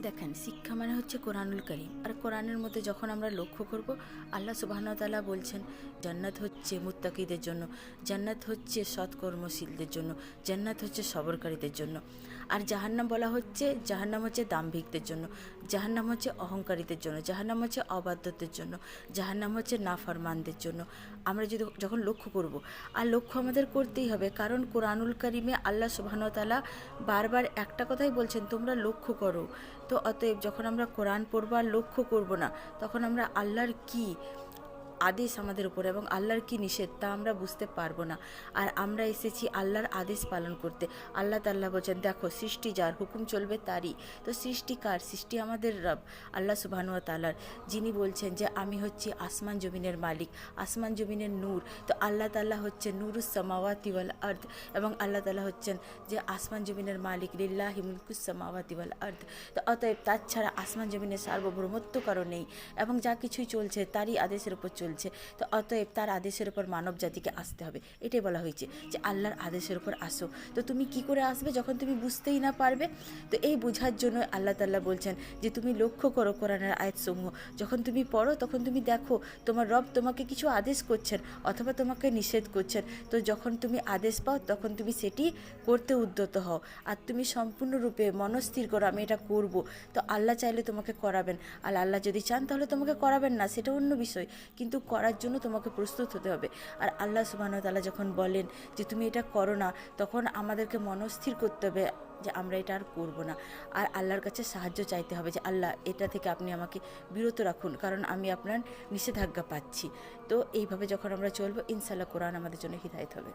দেখেন, শিক্ষা মানে হচ্ছে কোরআনুল কারীম। আর কোরআনের মধ্যে যখন আমরা লক্ষ্য করব, আল্লাহ সুবহানাহু ওয়া তাআলা বলছেন জান্নাত হচ্ছে মুত্তাকিদের জন্য, জান্নাত হচ্ছে সৎকর্মশীলদের জন্য, জান্নাত হচ্ছে সবরকারীদের জন্য। আর জাহান্নাম বলা হচ্ছে, জাহান্নাম হচ্ছে দাম্ভিকদের জন্য, জাহান্নাম হচ্ছে অহংকারীদের জন্য, জাহান্নাম হচ্ছে অবাধ্যদের জন্য, জাহান্নাম হচ্ছে নাফরমানদের জন্য। আমরা যদি যখন লক্ষ্য করব, আর লক্ষ্য আমাদের করতেই হবে, কারণ কোরআনুল কারীমে আল্লাহ সুবহানাহু ওয়া তাআলা বারবার একটা কথাই বলছেন, তোমরা লক্ষ্য করো। তো অতএব যখন আমরা কোরআন পড়ব আর লক্ষ্য করব না, তখন আমরা আল্লাহর কি আদেশ আমাদের উপরে এবং আল্লাহর কি নিষেধ তা আমরা বুঝতে পারবো না। আর আমরা এসেছি আল্লাহর আদেশ পালন করতে। আল্লাহ তাআলা বলছেন, দেখো সৃষ্টি যার, হুকুম চলবে তারই। তো সৃষ্টি কার? সৃষ্টি আমাদের রব আল্লাহ সুবহানাহু ওয়া তাআলার, যিনি বলছেন যে আমি হচ্ছি আসমান জমিনের মালিক, আসমান জমিনের নূর। তো আল্লাহ তাআলা হচ্ছেন নূরুস সামাওয়াতি ওয়াল আরদ, এবং আল্লাহ তাআলা হচ্ছেন যে আসমান জমিনের মালিক, লিল্লাহি মুলকুস সামাওয়াতি ওয়াল আরদ। তো অতএব তার ছাড়া আসমান জমিনের সার্বভৌমত্ব কারো নেই, এবং যা কিছুই চলছে তারই আদেশের উপর চলছে। তো অতএব তার আদেশের উপর মানব জাতিকে আসতে হবে। এটাই বলা হয়েছে যে আল্লাহর আদেশের উপর আসো। তো তুমি কি করে আসবে যখন তুমি বুঝতেই না পারবে? তো এই বোঝার জন্য আল্লাহ তাআলা বলছেন যে তুমি লক্ষ্য করো কোরআনের আয়াতসমূহ, যখন তুমি পড়ো তখন তুমি দেখো তোমার রব তোমাকে কিছু আদেশ করছেন অথবা তোমাকে নিষেধ করছেন। তো যখন তুমি আদেশ পাও তখন তুমি সেটি করতে উদ্যত হও, আর তুমি সম্পূর্ণরূপে মনস্থির করো আমি এটা করব। তো আল্লাহ চাইলে তোমাকে করাবেন, আর আল্লাহ যদি চান তাহলে তোমাকে করাবেন না, সেটা অন্য বিষয়, কিন্তু করার জন্য তোমাকে প্রস্তুত হতে হবে। আর আল্লাহ সুবহানাহু ওয়া তাআলা যখন বলেন যে তুমি এটা করো না, তখন আমাদেরকে মনস্থির করতে হবে যে আমরা এটা আর করবো না। আর আল্লাহর কাছে সাহায্য চাইতে হবে যে আল্লাহ এটা থেকে আপনি আমাকে বিরত রাখুন, কারণ আমি আপনার নিষেধাজ্ঞা পাচ্ছি। তো এইভাবে যখন আমরা চলবো, ইনশাআল্লাহ কোরআন আমাদের জন্য হিদায়াত হবে।